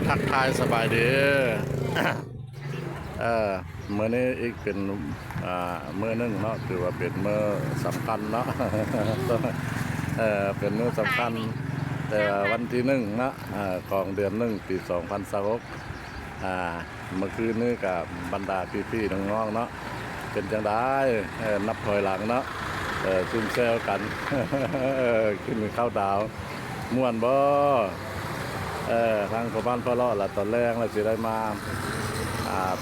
ทักทายสบายดีเมื่อนี้อีกเป็นเมื่อนึงเนาะถือว่าเป็นเมื่อสำคัญเนาะเป็นเมื่อสำคัญแต่วันที่หนึ่งนะของเดือนหนึ่งปี2026เมื่อคืนนี้กับบรรดาพี่ๆน้องๆเนาะเป็นจังได้นับถอยหลังเนาะซึมเซลกันขึ้นข้าวดาวม่วนบ่ทางพ่อบ้านพ่อเลาะล่ะตอนแรกเราสิได้มา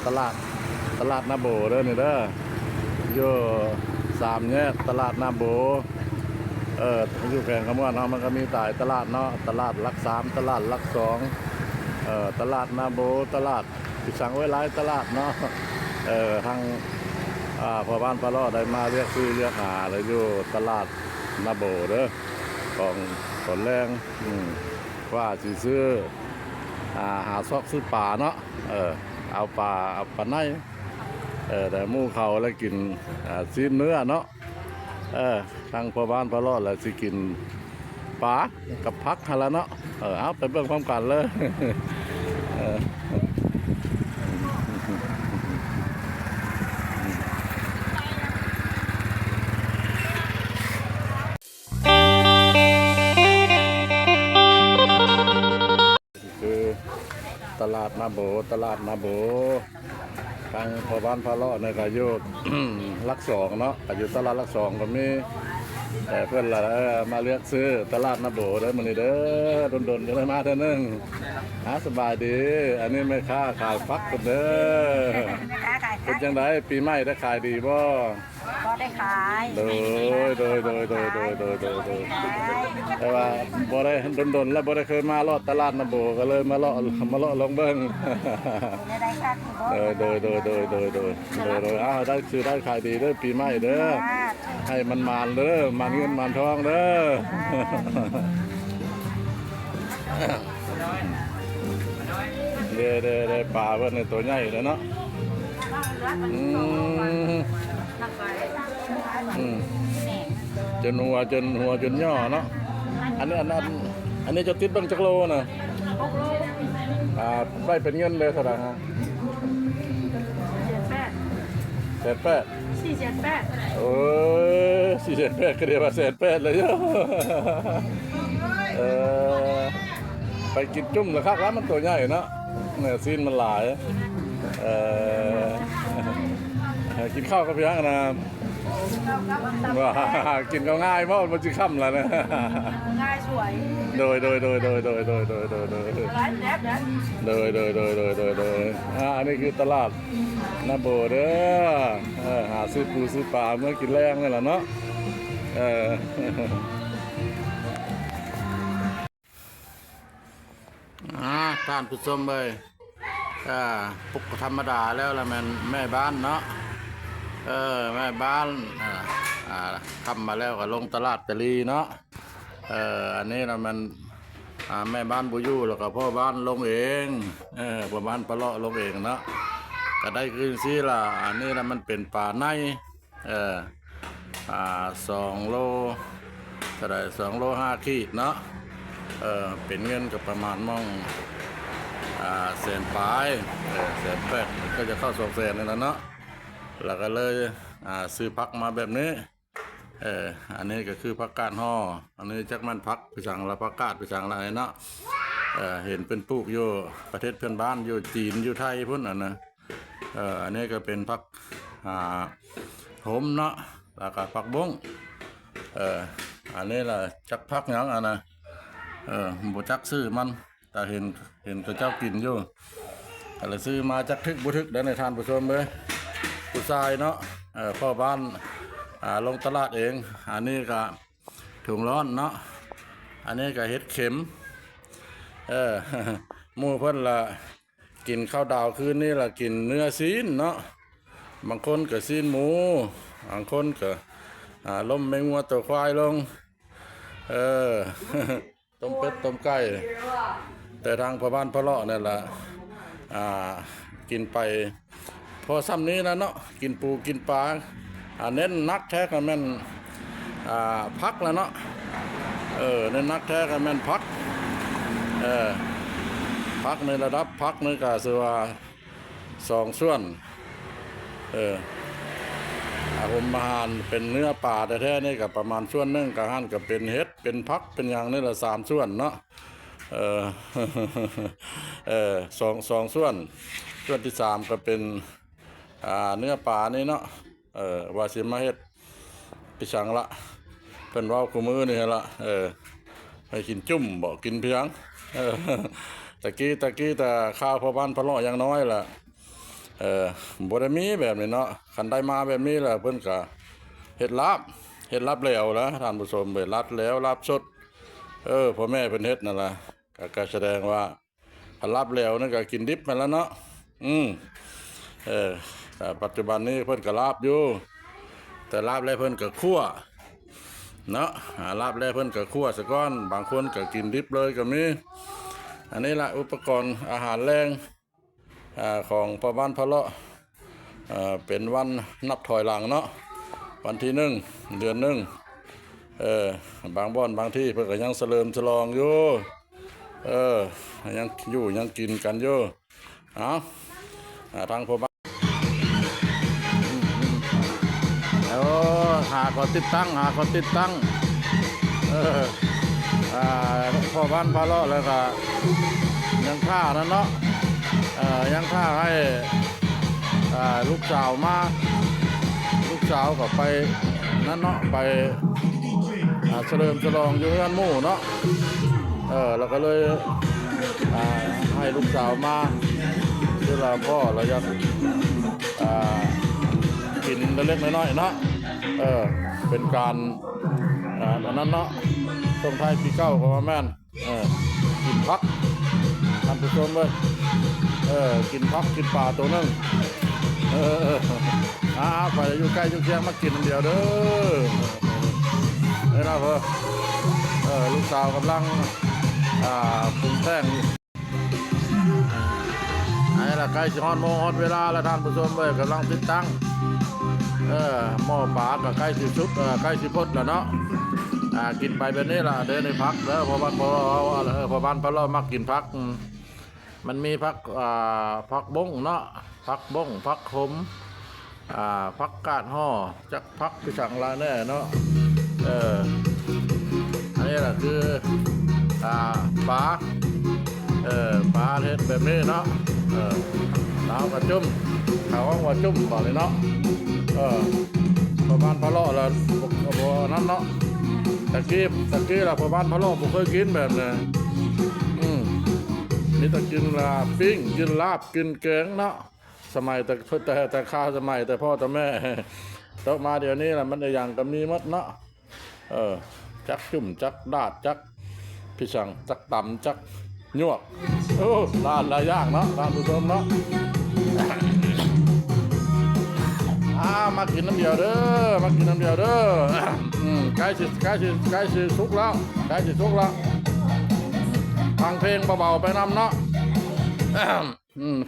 ตลาดนาโบเด้อนี่เด้ออยู่3 แยกตลาดนาโบอยู่แข่งขมวนเนาะมันก็มีตลาดเนาะตลาดหลัก3ตลาดหลัก2ตลาดนาโบตลาดพิชังไว้หลายตลาดเนาะทางพ่อบ้านพ่อเลาะได้มาเรียกซื้อเรียกหาเลยอยู่ตลาดนาโบเด้อของตอนแรกว่าสิซื้อหาซอกซื้อป่าเนาะเอาปลาในแต่หมูเขาแล้วกินซีนเนื้อเนาะทางพ่อบ้านพ่อรอดแล้วสิกินปลากับพักฮะแล้วเนาะเอาไปเบิ่งพร้อมกันเลยตลาดนาโบทางพ่อบ้านพ่อเลาะในกายุลัก2เนาะกายุตลาดลัก2ก็มีเพื่อนละมาเลือกซื้อตลาดนาโบเด้อมื้อนี้เด้อดนๆจะได้มาเท่านึงสบายดีอันนี้แม่ค้าขายฟักกันเด้อเป็นจังไดปีใหม่ได้ขายดีบ่ได้ขายโดยแต่ว่าบ่ได้ดนแล้วบ่ได้เคยมาเลาะตลาดนาโบก็เลยมาเลาะลองเบิ่งโดยได้ซื้อได้ขายดีเด้อปีใหม่เด้อให้มันมานเด้อมันเงินมันทองเด้อเด้ปลาเพิ่นในตัวใหญ่แล้วเนาะจนหัวจนย่อเนาะอันนี้จะติดเบิ่งจักโลน่ะไปเป็นเงินเลยเท่าไหร่ฮะ480โอ้ย480ก็เรียกว่า180เลยเนาะไปกินจุ่มนะครับร้านมันตัวใหญ่เนาะเนี่ยซีนมันหลายกินข้าวกับพี่ยังนะว่ากินก็ง่ายเพราะมันจะค่ำแล้วนะง่ายสวยโดยอันนี้คือตลาดนาโบเด้อหาซื้อปูซื้อปลาเมื่อกินแรงนี่แหละเนาะท่านผู้ชมเลยปกธรรมดาแล้วละแม่บ้านเนาะแม่บ้านทำมาแล้วก็ลงตลาดตะลีเนาะอันนี้นะมันแม่บ้านบุยูแล้วก็พ่อบ้านลงเองพ่อบ้านปลาเลาะลงเองเนาะก็ได้คืนซี่ละอันนี้นะมันเป็นป่าใน2 โลเท่าไหร่2 โล 5 ขีดเนาะเป็นเงินกับประมาณมอง100,000 ปลาย180,000ก็จะเข้า200,000นี่แหละเนาะแล้วก็เลยซื้อพักมาแบบนี้อันนี้ก็คือพักกาดห่ออันนี้จักมันพักไปสั่งแล้วพักกาดไปสั่งอะไรเนาะเห็นเป็นปลูกอยู่ประเทศเพื่อนบ้านอยู่จีนอยู่ไทยพุ่นนะอันนี้ก็เป็นพักโหมเนาะแล้วก็พักบงอันนี้แหละจักพักยังนะบ่จักซื้อมันแต่เห็นเจ้ากินอยู่ก็เลยซื้อมาจักทึกบุทึกได้ในทานผู้ชมเลยผู้ชายเนาะพ่อบ้านลงตลาดเองอันนี้ก็ถุงร้อนเนาะอันนี้ก็เห็ดเข็มหมู่เพิ่นละกินข้าวดาวคืนนี้ละกินเนื้อซีนเนาะบางคนก็ซีนหมูบางคนก็ล้มแมงวัวตัวควายลงต้มเป็ดต้มไก่แต่ทางพ่อบ้านพ่อเลาะนี่แหละกินไปพอซ้ำนี้นะเนาะกินปูกินปลาเน้นนักแท้กันแม่นพักแล้วเนาะเน้นนักแท้กันแม่นพัก พักในระดับพักนึงก็คือว่า2ส่วนอาหารอาหารเป็นเนื้อป่าแท้ๆนี่ก็ประมาณส่วนหนึงก็หั่นก็เป็นเห็ดเป็นพักเป็นอย่างนี่ละ3ส่วนเนาะเออ สองส่วนที่3ก็เป็นเนื้อป่านี่เนาะว่าสิมาเฮ็ดปิสังละเพิ่นเว้าคู่มือนี่ละให้กินจุ่มบ่กินเพียงตะกี้แต่ข้าวพ่อบ้านพ่อเลาะอย่างน้อยล่ะบ่ได้มีแบบนี้เนาะคันได้มาแบบนี้ล่ะเพิ่นก็เฮ็ดลาบแล้วนะท่านผู้ชมเฮ็ดลาบแล้วลาบสดพ่อแม่เพิ่นเฮ็ดนั่นล่ะก็แสดงว่าถ้าลาบแล้วนั่นก็กินดิบมาแล้วเนาะแต่ปัจจุบันนี้เพิ่นก็ลาบอยู่แต่ลาบแล้วเพิ่นก็คั่วเนาะลาบแล้วเพิ่นก็คั่วซะก่อนบางคนก็กินดิบเลยก็มีอันนี้ละอุปกรณ์อาหารแรงของพ่อบ้านพ่อเลาะเป็นวันนับถอยหลังเนาะวันที่1 เดือน 1บางบ่อนบางที่เพิ่นก็ยังเสลิมฉลองอยู่ยังอยู่ยังกินกันอยู่ทางพ่อบ้านหาก็ติดตั้งพ่อบ้านพ่อเลาะแล้วก็ยังท่านั่นเนาะยังท่าให้ลูกสาวมาลูกสาวก็ไปนั่นเนาะไปเฉลิมฉลองอยู่เรือนหมู่เนาะแล้วก็เลยให้ลูกสาวมาเวลาพ่อเราจะกินเล็กๆน้อยๆเนาะเป็นการอันนั้นเนาะส่งท้ายปีเก่าของแม่นกินพักท่านผู้ชมเลยกินพักกินปลาตัวนึงไปอยู่ใกล้ยุ่งเชียงมากินอันเดียวเด้อนะเพื่อลูกสาวกำลังปรุงแต่งไอ้ละใกล้สิฮอดโมงฮอดเวลาแล้วท่านผู้ชมเลยกำลังติดตั้งหม้อปลากับใกล้สิชุบใกล้สิพดแล้วเนาะกินไปแบบนี้ล่ะเดินในพักแล้วพอบ้านพอเรามักกินพักมันมีพักบงเนาะพักบงพักขมพักกาดห่อจักพักไปสั่งลาแน่เนาะอันนี้แหละคือปลาเห็ดแบบนี้เนาะเรากระจุ่มเขาว่าจุ่มบอกเลยเนาะพอบ้านพะเลาะแล้วพอนั้นเนาะตะกี้เราพอบ้านพะเลาะผมเคยกินแบบนี้มีแต่กินลาบปิ้งกินลาบกินแกงเนาะสมัยแต่ข้าวสมัยแต่พ่อแต่แม่ต่อมาเดี๋ยวนี้แหละมันอย่างก็มีมัดเนาะจักจุ่มจักดาดจักพี่ช่างจักต่ำจักยวกร้านหลายอย่างเนาะร้านผู้ชมเนาะมากินน้ำเดียวเด้อใกล้สิสุกแล้วฟังเพลงเบาๆไปนำเนาะ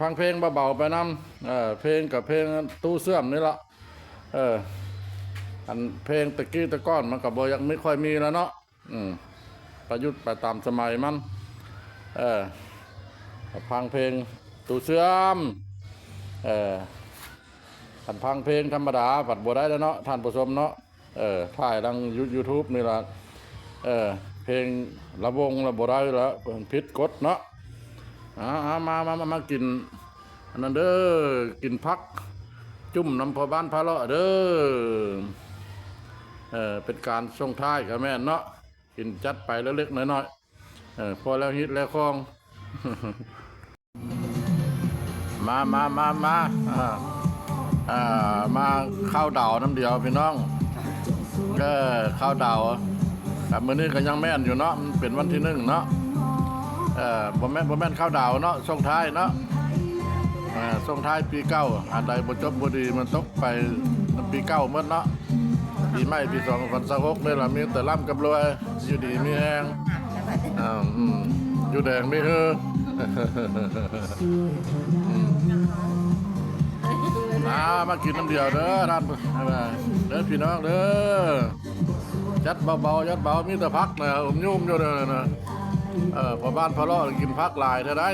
ฟังเพลงเบาๆไปนำเพลงกับเพลงตู้เสื่อมนี่ละอันเพลงตะกี้ตะก้อนมันกับยังไม่ค่อยมีแล้วเนาะประยุทธ์ไปตามสมัยมันฟังเพลงตู้เสื่อมท่านฟังเพลงธรรมดาผัดบัวได้แล้วเนาะท่านผู้ชมเนาะถ่ายทาง YouTube นี่ละเพลงระวงระบัวได้แล้วพิษกดเนาะมากินอันนั้นเด้อกินพักจุ่มน้ำพอบ้านพะเลาะเด้อเป็นการส่งท้ายกับแม่เนาะกินจัดไปเล็กๆน้อยๆพอแล้วฮิตแล้วคลอง มาข้าวดาวน้ำเดียวพี่น้องก็ข้าวดาวแต่มื้อนี้ก็ยังแม่นอยู่เนาะมันเป็นวันที่1เนาะบ่แม่นข้าวดาวเนาะส่งท้ายเนาะส่งท้ายปีเก่าอันใดบ่จบบ่ดีมันตกไปปีเก่าหมดเนาะปีใหม่ปี2026นี่ล่ะมีแต่ร่ำกับรวยอยู่ดีมีแฮงอยู่แดงไม่เฮอมากินน้ำเดียวเด้อท่านเด้อพี่น้องเด้อจัดเบามีแต่พักนะยุ่มอยู่เด้อนะ พอบ้านพอเลาะกินพักหลายเท่าไร